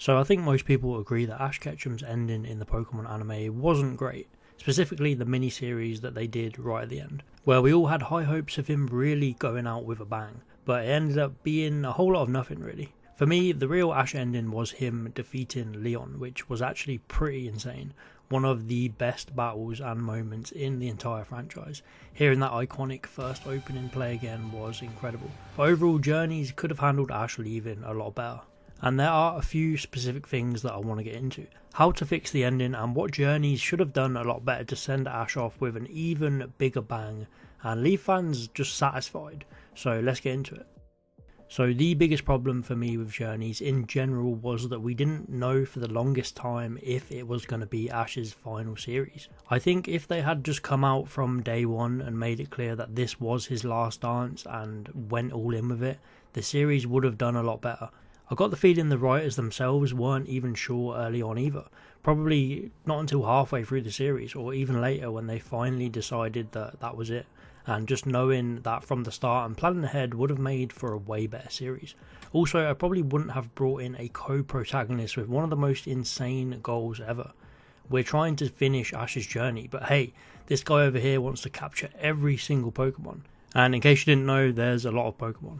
So I think most people agree that Ash Ketchum's ending in the Pokemon anime wasn't great, specifically the mini-series that they did right at the end, where we all had high hopes of him really going out with a bang, but it ended up being a whole lot of nothing really. For me, the real Ash ending was him defeating Leon, which was actually pretty insane. One of the best battles and moments in the entire franchise. Hearing that iconic first opening play again was incredible. But overall, Journeys could have handled Ash leaving a lot better. And there are a few specific things that I want to get into. How to fix the ending and what Journeys should have done a lot better to send Ash off with an even bigger bang and leave fans just satisfied. So let's get into it. So the biggest problem for me with Journeys in general was that we didn't know for the longest time if it was going to be Ash's final series. I think if they had just come out from day one and made it clear that this was his last dance and went all in with it, the series would have done a lot better. I got the feeling the writers themselves weren't even sure early on either, probably not until halfway through the series or even later when they finally decided that that was it, and just knowing that from the start and planning ahead would have made for a way better series. Also, I probably wouldn't have brought in a co-protagonist with one of the most insane goals ever. We're trying to finish Ash's journey, but hey, this guy over here wants to capture every single Pokemon, and in case you didn't know, there's a lot of Pokemon.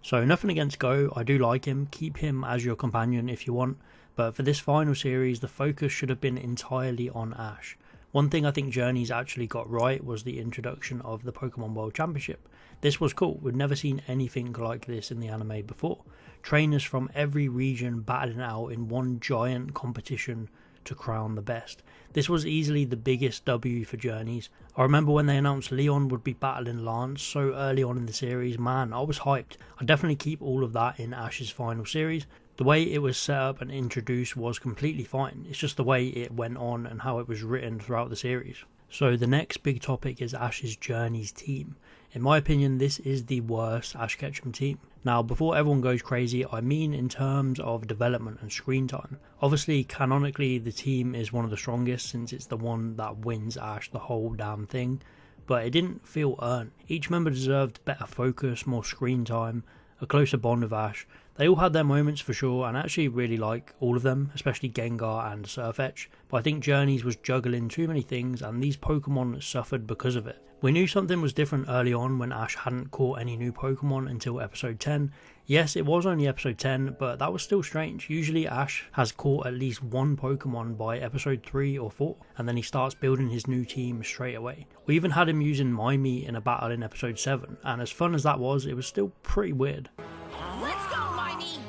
So nothing against Go, I do like him, keep him as your companion if you want, but for this final series the focus should have been entirely on Ash. One thing I think Journeys actually got right was the introduction of the Pokemon World Championship. This was cool, we'd never seen anything like this in the anime before. Trainers from every region battling out in one giant competition to crown the best. This was easily the biggest W for Journeys. I remember when they announced Leon would be battling Lance so early on in the series, man, I was hyped. I'd definitely keep all of that in Ash's final series. The way it was set up and introduced was completely fine, it's just the way it went on and how it was written throughout the series. So the next big topic is Ash's Journeys team. In my opinion, this is the worst Ash Ketchum team. Now, before everyone goes crazy, I mean in terms of development and screen time. Obviously, canonically, the team is one of the strongest since it's the one that wins Ash the whole damn thing, but it didn't feel earned. Each member deserved better focus, more screen time, a closer bond with Ash. They all had their moments for sure, and I actually really like all of them, especially Gengar and Sirfetch'd, but I think Journeys was juggling too many things and these Pokemon suffered because of it. We knew something was different early on when Ash hadn't caught any new Pokemon until episode 10. Yes, it was only episode 10, but that was still strange. Usually Ash has caught at least one Pokemon by episode 3 or 4, and then he starts building his new team straight away. We even had him using Mimey in a battle in episode 7, and as fun as that was, it was still pretty weird. Let's go, Mimey!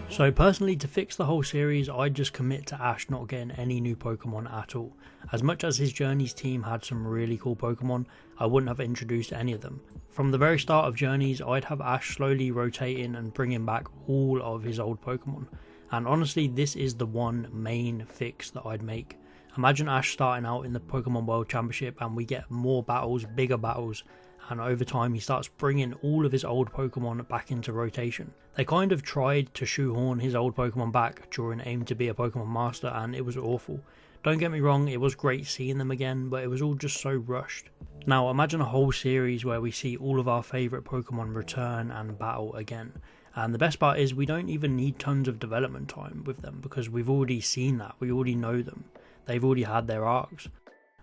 So personally, to fix the whole series, I'd just commit to Ash not getting any new Pokemon at all. As much as his Journeys team had some really cool Pokemon, I wouldn't have introduced any of them. From the very start of Journeys, I'd have Ash slowly rotating and bringing back all of his old Pokemon. And honestly, this is the one main fix that I'd make. Imagine Ash starting out in the Pokemon World Championship and we get more battles, bigger battles, and over time he starts bringing all of his old Pokemon back into rotation. They kind of tried to shoehorn his old Pokemon back during Aim to be a Pokemon Master and it was awful. Don't get me wrong, it was great seeing them again, but it was all just so rushed. Now imagine a whole series where we see all of our favourite Pokemon return and battle again. And the best part is we don't even need tons of development time with them because we've already seen that, we already know them. They've already had their arcs.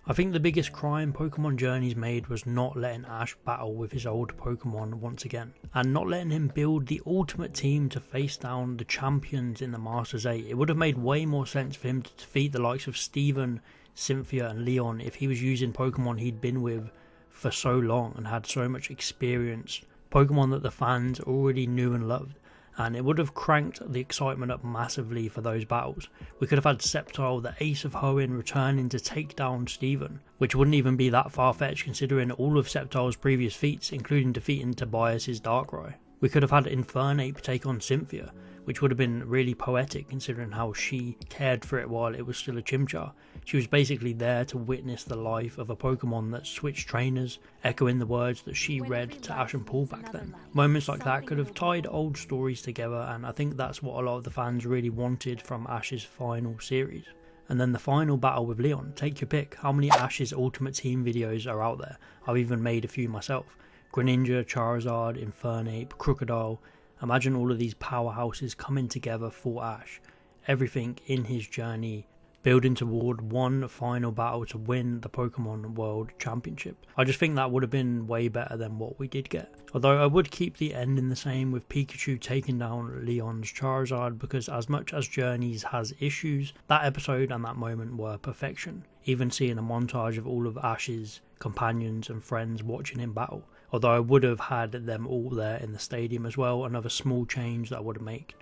I think the biggest crime Pokemon Journeys made was not letting Ash battle with his old Pokemon once again, and not letting him build the ultimate team to face down the champions in the Masters 8. It would have made way more sense for him to defeat the likes of Steven, Cynthia and Leon if he was using Pokemon he'd been with for so long and had so much experience, Pokemon that the fans already knew and loved. And it would have cranked the excitement up massively for those battles. We could have had Sceptile, the ace of Hoenn, returning to take down Steven, which wouldn't even be that far-fetched considering all of Sceptile's previous feats, including defeating Tobias's Darkrai. We could have had Infernape take on Cynthia, which would have been really poetic considering how she cared for it while it was still a Chimchar. She was basically there to witness the life of a Pokemon that switched trainers, echoing the words that she read to Ash and Paul back then. Moments like that could have tied old stories together, and I think that's what a lot of the fans really wanted from Ash's final series. And then the final battle with Leon, take your pick. How many Ash's Ultimate Team videos are out there? I've even made a few myself. Greninja, Charizard, Infernape, Crocodile, Imagine all of these powerhouses coming together for Ash, everything in his journey building toward one final battle to win the Pokemon World Championship. I just think that would have been way better than what we did get. Although I would keep the ending the same with Pikachu taking down Leon's Charizard, because as much as Journeys has issues, that episode and that moment were perfection. Even seeing a montage of all of Ash's companions and friends watching him battle. Although I would have had them all there in the stadium as well, another small change that I would have made.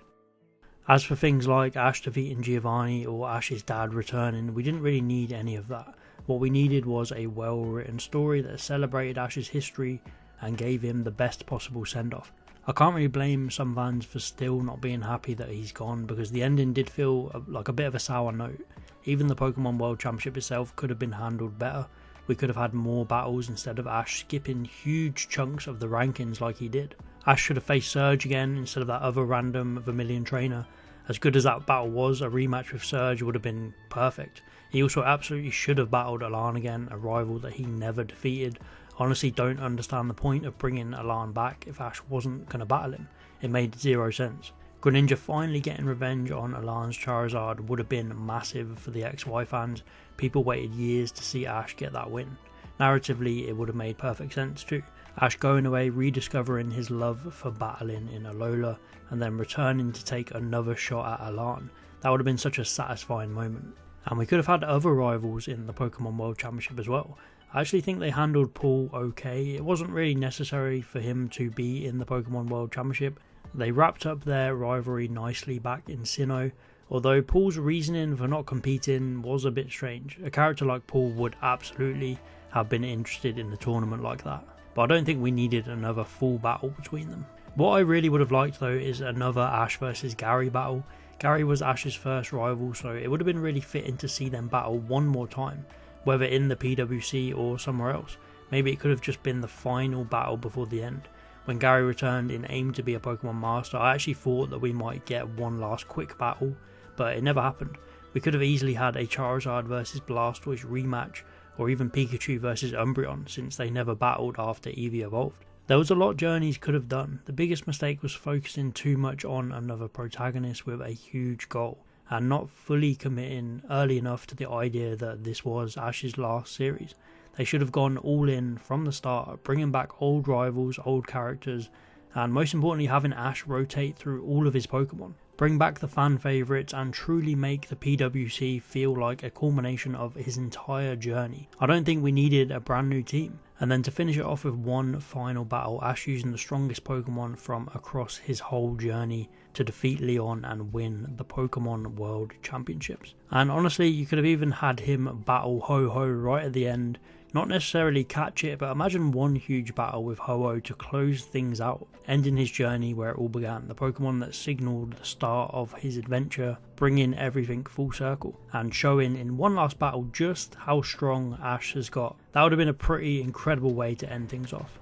As for things like Ash defeating Giovanni or Ash's dad returning, we didn't really need any of that. What we needed was a well-written story that celebrated Ash's history and gave him the best possible send-off. I can't really blame some fans for still not being happy that he's gone, because the ending did feel like a bit of a sour note. Even the Pokemon World Championship itself could have been handled better. We could have had more battles instead of Ash skipping huge chunks of the rankings like he did. Ash should have faced Surge again instead of that other random Vermilion trainer. As good as that battle was, a rematch with Surge would have been perfect. He also absolutely should have battled Alan again, a rival that he never defeated. Honestly, don't understand the point of bringing Alan back if Ash wasn't going to battle him. It made zero sense. Greninja finally getting revenge on Alan's Charizard would have been massive for the XY fans. People waited years to see Ash get that win. Narratively, it would have made perfect sense too. Ash going away, rediscovering his love for battling in Alola, and then returning to take another shot at Alan. That would have been such a satisfying moment. And we could have had other rivals in the Pokemon World Championship as well. I actually think they handled Paul okay. It wasn't really necessary for him to be in the Pokemon World Championship. They wrapped up their rivalry nicely back in Sinnoh, although Paul's reasoning for not competing was a bit strange. A character like Paul would absolutely have been interested in the tournament like that. But I don't think we needed another full battle between them. What I really would have liked though is another Ash versus Gary battle. Gary was Ash's first rival, so it would have been really fitting to see them battle one more time, whether in the PWC or somewhere else. Maybe it could have just been the final battle before the end. When Gary returned and aimed to be a Pokemon Master, I actually thought that we might get one last quick battle, but it never happened. We could have easily had a Charizard versus Blastoise rematch, or even Pikachu versus Umbreon, since they never battled after Eevee evolved. There was a lot Journeys could have done. The biggest mistake was focusing too much on another protagonist with a huge goal, and not fully committing early enough to the idea that this was Ash's last series. They should have gone all in from the start, bringing back old rivals, old characters, and most importantly having Ash rotate through all of his Pokemon. Bring back the fan favourites and truly make the PWC feel like a culmination of his entire journey. I don't think we needed a brand new team. And then to finish it off with one final battle, Ash using the strongest Pokemon from across his whole journey to defeat Leon and win the Pokemon World Championships. And honestly, you could have even had him battle Ho-Oh right at the end. Not necessarily catch it, but imagine one huge battle with Ho-Oh to close things out, ending his journey where it all began, the Pokemon that signalled the start of his adventure, bringing everything full circle, and showing in one last battle just how strong Ash has got. That would have been a pretty incredible way to end things off.